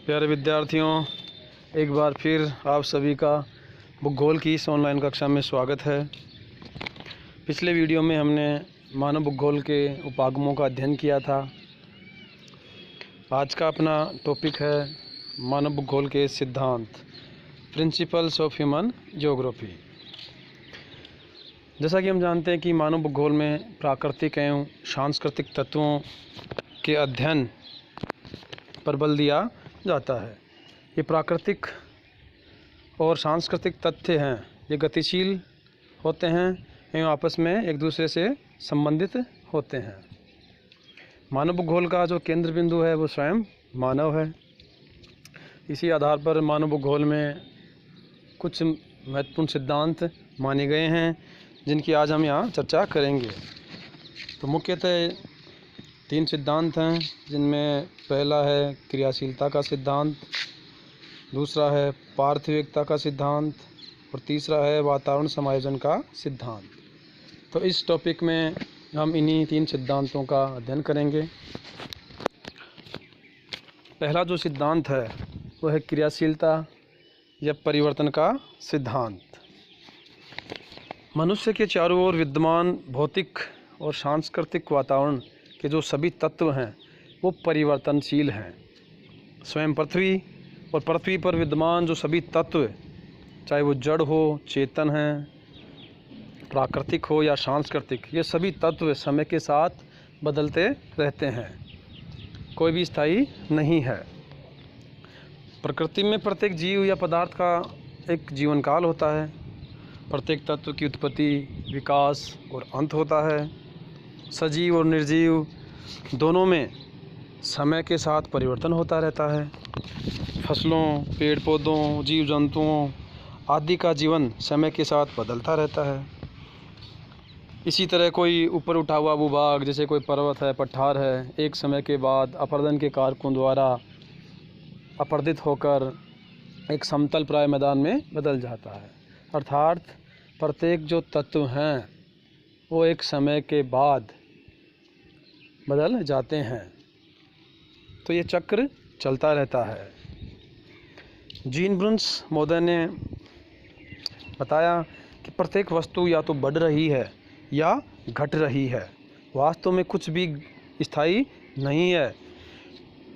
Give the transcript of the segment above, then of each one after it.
प्यारे विद्यार्थियों, एक बार फिर आप सभी का भूगोल की इस ऑनलाइन कक्षा में स्वागत है। पिछले वीडियो में हमने मानव भूगोल के उपागमों का अध्ययन किया था। आज का अपना टॉपिक है मानव भूगोल के सिद्धांत, प्रिंसिपल्स ऑफ ह्यूमन ज्योग्राफी। जैसा कि हम जानते हैं कि मानव भूगोल में प्राकृतिक एवं सांस्कृतिक तत्वों के अध्ययन पर बल दिया जाता है। ये प्राकृतिक और सांस्कृतिक तथ्य हैं, ये गतिशील होते हैं एवं आपस में एक दूसरे से संबंधित होते हैं। मानव भूगोल का जो केंद्र बिंदु है वो स्वयं मानव है। इसी आधार पर मानव भूगोल में कुछ महत्वपूर्ण सिद्धांत माने गए हैं, जिनकी आज हम यहाँ चर्चा करेंगे। तो मुख्यतः 3 सिद्धांत हैं, जिनमें पहला है क्रियाशीलता का सिद्धांत, दूसरा है पार्थिविकता का सिद्धांत और तीसरा है वातावरण समायोजन का सिद्धांत। तो इस टॉपिक में हम इन्हीं 3 सिद्धांतों का अध्ययन करेंगे। पहला जो सिद्धांत है वो है क्रियाशीलता या परिवर्तन का सिद्धांत। मनुष्य के चारों ओर विद्यमान भौतिक और सांस्कृतिक वातावरण के जो सभी तत्व हैं वो परिवर्तनशील हैं। स्वयं पृथ्वी और पृथ्वी पर विद्यमान जो सभी तत्व, चाहे वो जड़ हो, चेतन हैं, प्राकृतिक हो या सांस्कृतिक, ये सभी तत्व समय के साथ बदलते रहते हैं, कोई भी स्थायी नहीं है। प्रकृति में प्रत्येक जीव या पदार्थ का एक जीवन काल होता है। प्रत्येक तत्व की उत्पत्ति, विकास और अंत होता है। सजीव और निर्जीव दोनों में समय के साथ परिवर्तन होता रहता है। फसलों, पेड़ पौधों, जीव जंतुओं आदि का जीवन समय के साथ बदलता रहता है। इसी तरह कोई ऊपर उठा हुआ भूभाग, जैसे कोई पर्वत है, पठार है, एक समय के बाद अपरदन के कारकों द्वारा अपरदित होकर एक समतल प्राय मैदान में बदल जाता है। अर्थात प्रत्येक जो तत्व हैं वो एक समय के बाद बदल जाते हैं। तो ये चक्र चलता रहता है। जीन ब्रुन्स मोदे ने बताया कि प्रत्येक वस्तु या तो बढ़ रही है या घट रही है। वास्तव में कुछ भी स्थायी नहीं है,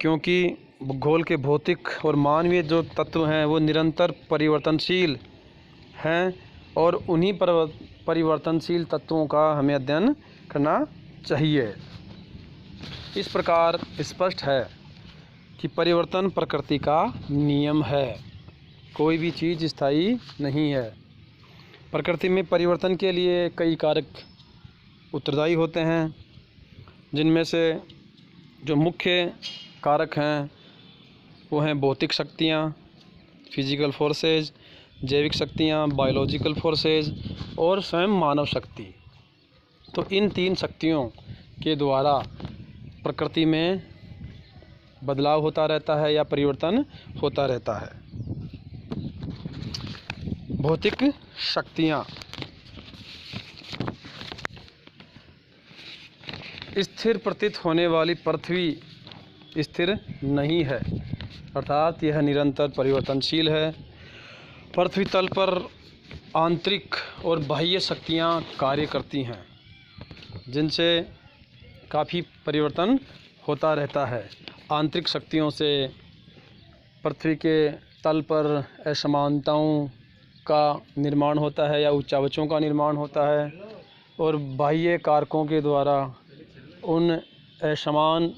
क्योंकि भूगोल के भौतिक और मानवीय जो तत्व हैं वो निरंतर परिवर्तनशील हैं और उन्हीं परिवर्तनशील तत्वों का हमें अध्ययन करना चाहिए। इस प्रकार स्पष्ट है कि परिवर्तन प्रकृति का नियम है, कोई भी चीज़ स्थायी नहीं है। प्रकृति में परिवर्तन के लिए कई कारक उत्तरदायी होते हैं, जिनमें से जो मुख्य कारक हैं वो हैं भौतिक शक्तियाँ, फिजिकल फोर्सेज, जैविक शक्तियाँ, बायोलॉजिकल फोर्सेज और स्वयं मानव शक्ति। तो इन 3 शक्तियों के द्वारा प्रकृति में बदलाव होता रहता है या परिवर्तन होता रहता है। भौतिक शक्तियाँ स्थिर प्रतीत होने वाली पृथ्वी स्थिर नहीं है, अर्थात यह निरंतर परिवर्तनशील है। पृथ्वी तल पर आंतरिक और बाह्य शक्तियाँ कार्य करती हैं, जिनसे काफ़ी परिवर्तन होता रहता है। आंतरिक शक्तियों से पृथ्वी के तल पर असमानताओं का निर्माण होता है या उच्चावचों का निर्माण होता है, और बाह्य कारकों के द्वारा उन असमान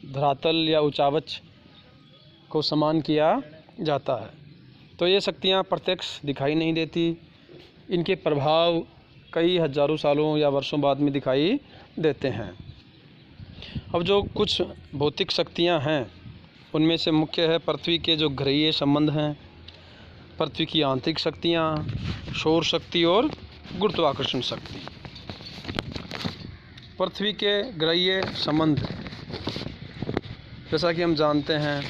धरातल या उच्चावच को समान किया जाता है। तो ये शक्तियाँ प्रत्यक्ष दिखाई नहीं देती, इनके प्रभाव कई हजारों सालों या वर्षों बाद में दिखाई देते हैं। अब जो कुछ भौतिक शक्तियाँ हैं उनमें से मुख्य है पृथ्वी के जो ग्रहीय संबंध हैं, पृथ्वी की आंतरिक शक्तियाँ, सौर शक्ति और गुरुत्वाकर्षण शक्ति। पृथ्वी के ग्रहीय संबंध, जैसा कि हम जानते हैं,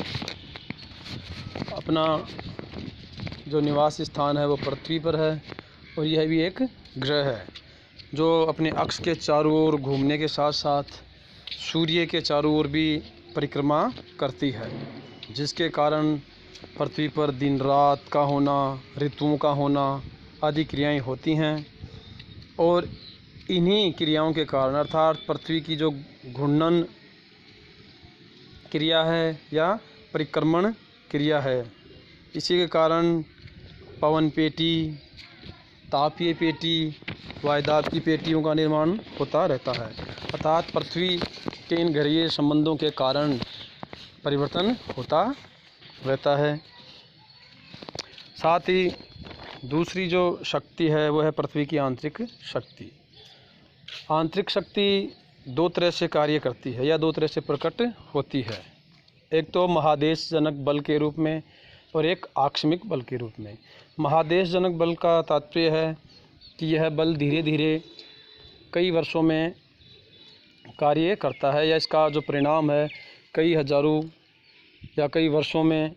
अपना जो निवास स्थान है वो पृथ्वी पर है और यह भी एक ग्रह है जो अपने अक्ष के चारों ओर घूमने के साथ साथ सूर्य के चारों ओर भी परिक्रमा करती है। जिसके कारण पृथ्वी पर दिन रात का होना, ऋतुओं का होना आदि क्रियाएं होती हैं। और इन्हीं क्रियाओं के कारण अर्थात पृथ्वी की जो घूर्णन क्रिया है या परिक्रमण क्रिया है, इसी के कारण पवन पेटी, तापीय पेटी, वायुदाब की पेटियों का निर्माण होता रहता है। अर्थात पृथ्वी के इन घरीय संबंधों के कारण परिवर्तन होता रहता है। साथ ही दूसरी जो शक्ति है वो है पृथ्वी की आंतरिक शक्ति। आंतरिक शक्ति दो तरह से कार्य करती है या दो तरह से प्रकट होती है। एक तो महादेशजनक बल के रूप में और एक आकस्मिक बल के रूप में। महादेशजनक बल का तात्पर्य है कि यह बल धीरे धीरे कई वर्षों में कार्य करता है या इसका जो परिणाम है कई हजारों या कई वर्षों में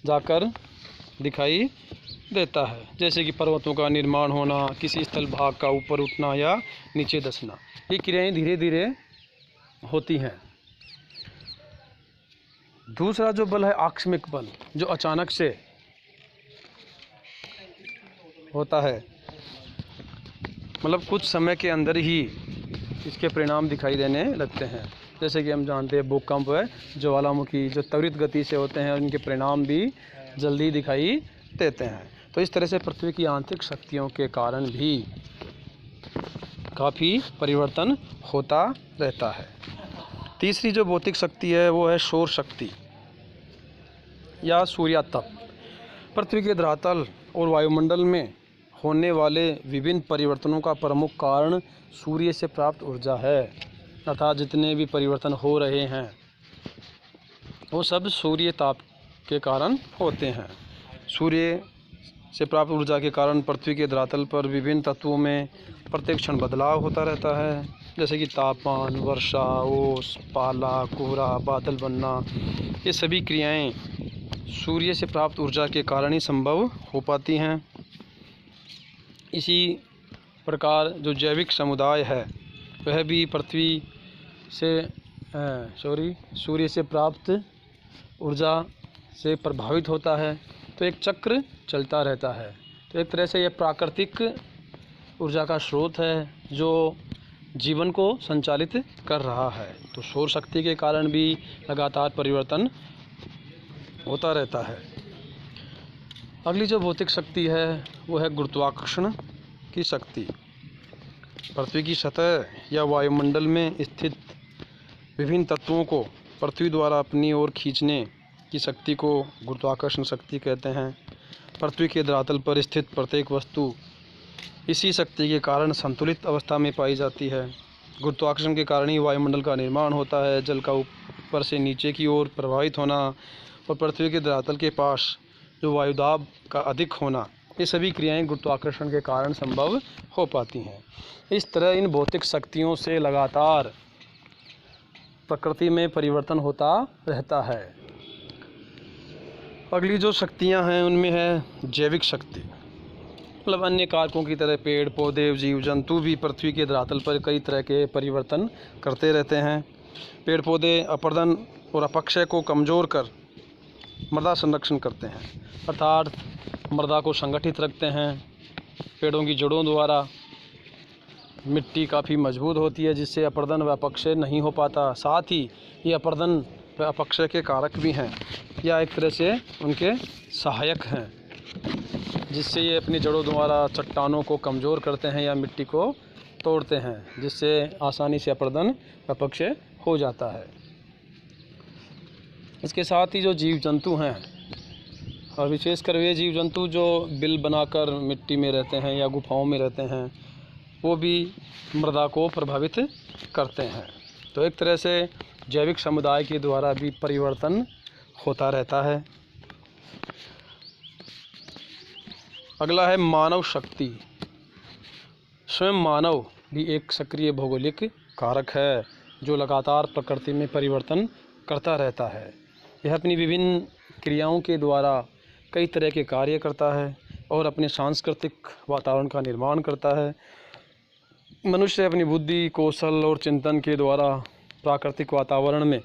जाकर दिखाई देता है। जैसे कि पर्वतों का निर्माण होना, किसी स्थल भाग का ऊपर उठना या नीचे धंसना, ये क्रियाएं धीरे धीरे होती हैं। दूसरा जो बल है आकस्मिक बल, जो अचानक से होता है, मतलब कुछ समय के अंदर ही इसके परिणाम दिखाई देने लगते हैं। जैसे कि हम जानते हैं भूकंप है, ज्वालामुखी जो त्वरित गति से होते हैं और इनके परिणाम भी जल्दी दिखाई देते हैं। तो इस तरह से पृथ्वी की आंतरिक शक्तियों के कारण भी काफ़ी परिवर्तन होता रहता है। तीसरी जो भौतिक शक्ति है वो है सौर शक्ति या सूर्यातप। पृथ्वी के धरातल और वायुमंडल में होने वाले विभिन्न परिवर्तनों का प्रमुख कारण सूर्य से प्राप्त ऊर्जा है। अर्थात जितने भी परिवर्तन हो रहे हैं वो सब सूर्य ताप के कारण होते हैं। सूर्य से प्राप्त ऊर्जा के कारण पृथ्वी के धरातल पर विभिन्न तत्वों में प्रत्येक क्षण बदलाव होता रहता है। जैसे कि तापमान, वर्षा, ओस, पाला, कोहरा, बादल बनना, ये सभी क्रियाएं सूर्य से प्राप्त ऊर्जा के कारण ही संभव हो पाती हैं। इसी प्रकार जो जैविक समुदाय है वह भी पृथ्वी से सूर्य से प्राप्त ऊर्जा से प्रभावित होता है। तो एक चक्र चलता रहता है। तो एक तरह से यह प्राकृतिक ऊर्जा का स्रोत है जो जीवन को संचालित कर रहा है। तो सौर शक्ति के कारण भी लगातार परिवर्तन होता रहता है। अगली जो भौतिक शक्ति है वो है गुरुत्वाकर्षण की शक्ति। पृथ्वी की सतह या वायुमंडल में स्थित विभिन्न तत्वों को पृथ्वी द्वारा अपनी ओर खींचने की शक्ति को गुरुत्वाकर्षण शक्ति कहते हैं। पृथ्वी के धरातल पर स्थित प्रत्येक वस्तु इसी शक्ति के कारण संतुलित अवस्था में पाई जाती है। गुरुत्वाकर्षण के कारण ही वायुमंडल का निर्माण होता है। जल का ऊपर से नीचे की ओर प्रवाहित होना और पृथ्वी के धरातल के पास जो वायुदाब का अधिक होना, ये सभी क्रियाएं गुरुत्वाकर्षण के कारण संभव हो पाती हैं। इस तरह इन भौतिक शक्तियों से लगातार प्रकृति में परिवर्तन होता रहता है। अगली जो शक्तियां हैं उनमें है जैविक शक्ति। मतलब अन्य कारकों की तरह पेड़ पौधे, जीव जंतु भी पृथ्वी के धरातल पर कई तरह के परिवर्तन करते रहते हैं। पेड़ पौधे अपरदन और अपक्षय को कमज़ोर कर मृदा संरक्षण करते हैं, अर्थात मृदा को संगठित रखते हैं। पेड़ों की जड़ों द्वारा मिट्टी काफ़ी मजबूत होती है जिससे अपरदन व अपक्षय नहीं हो पाता। साथ ही ये अपरदन व अपक्षय के कारक भी हैं या एक तरह से उनके सहायक हैं, जिससे ये अपनी जड़ों द्वारा चट्टानों को कमज़ोर करते हैं या मिट्टी को तोड़ते हैं, जिससे आसानी से अपरदन व अपक्षय हो जाता है। इसके साथ ही जो जीव जंतु हैं और विशेषकर वे जीव जंतु जो बिल बनाकर मिट्टी में रहते हैं या गुफाओं में रहते हैं, वो भी मृदा को प्रभावित करते हैं। तो एक तरह से जैविक समुदाय के द्वारा भी परिवर्तन होता रहता है। अगला है मानव शक्ति। स्वयं मानव भी एक सक्रिय भौगोलिक कारक है जो लगातार प्रकृति में परिवर्तन करता रहता है। यह अपनी विभिन्न क्रियाओं के द्वारा कई तरह के कार्य करता है और अपने सांस्कृतिक वातावरण का निर्माण करता है। मनुष्य अपनी बुद्धि, कौशल और चिंतन के द्वारा प्राकृतिक वातावरण में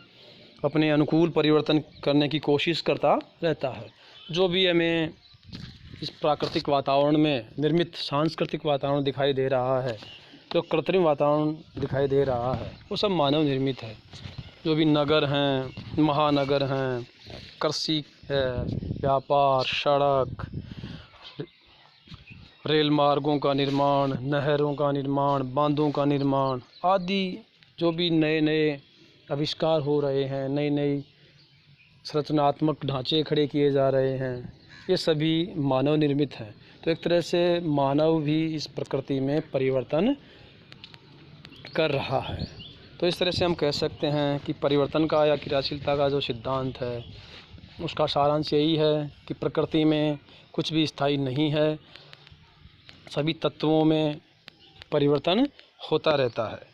अपने अनुकूल परिवर्तन करने की कोशिश करता रहता है। जो भी हमें इस प्राकृतिक वातावरण में निर्मित सांस्कृतिक वातावरण दिखाई दे रहा है, जो कृत्रिम वातावरण दिखाई दे रहा है, वो सब मानव निर्मित है। जो भी नगर हैं, महानगर हैं, कृषि है, व्यापार, सड़क, रेल मार्गों का निर्माण, नहरों का निर्माण, बांधों का निर्माण आदि जो भी नए नए आविष्कार हो रहे हैं, नई नई संरचनात्मक ढांचे खड़े किए जा रहे हैं, ये सभी मानव निर्मित हैं। तो एक तरह से मानव भी इस प्रकृति में परिवर्तन कर रहा है। तो इस तरह से हम कह सकते हैं कि परिवर्तन का या क्रियाशीलता का जो सिद्धांत है, उसका सारांश यही है कि प्रकृति में कुछ भी स्थायी नहीं है, सभी तत्वों में परिवर्तन होता रहता है।